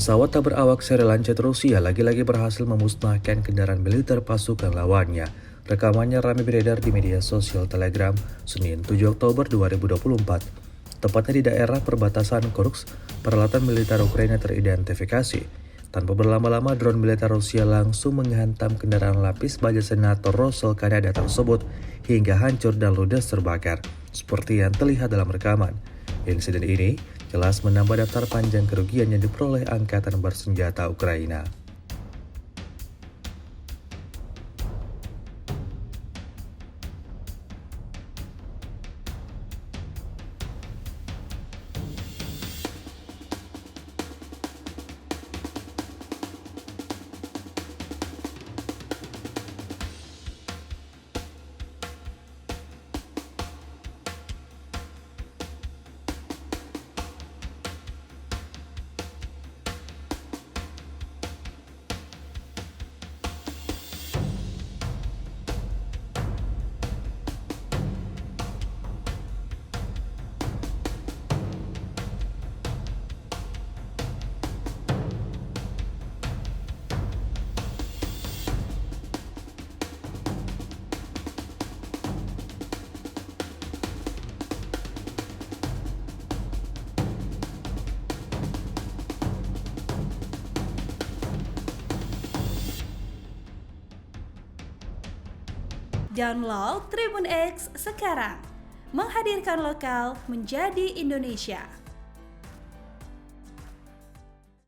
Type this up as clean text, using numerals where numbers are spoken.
Pesawat tak berawak seri Lancet Rusia lagi-lagi berhasil memusnahkan kendaraan militer pasukan lawannya. Rekamannya ramai beredar di media sosial Telegram Senin 7 Oktober 2024. Tepatnya di daerah perbatasan Kursk, peralatan militer Ukraina teridentifikasi. Tanpa berlama-lama, drone militer Rusia langsung menghantam kendaraan lapis baja Senator Russell Kanada tersebut hingga hancur dan ludes terbakar, seperti yang terlihat dalam rekaman. Insiden ini jelas menambah daftar panjang kerugian yang diperoleh Angkatan Bersenjata Ukraina. Download Tribun X sekarang, menghadirkan lokal menjadi Indonesia.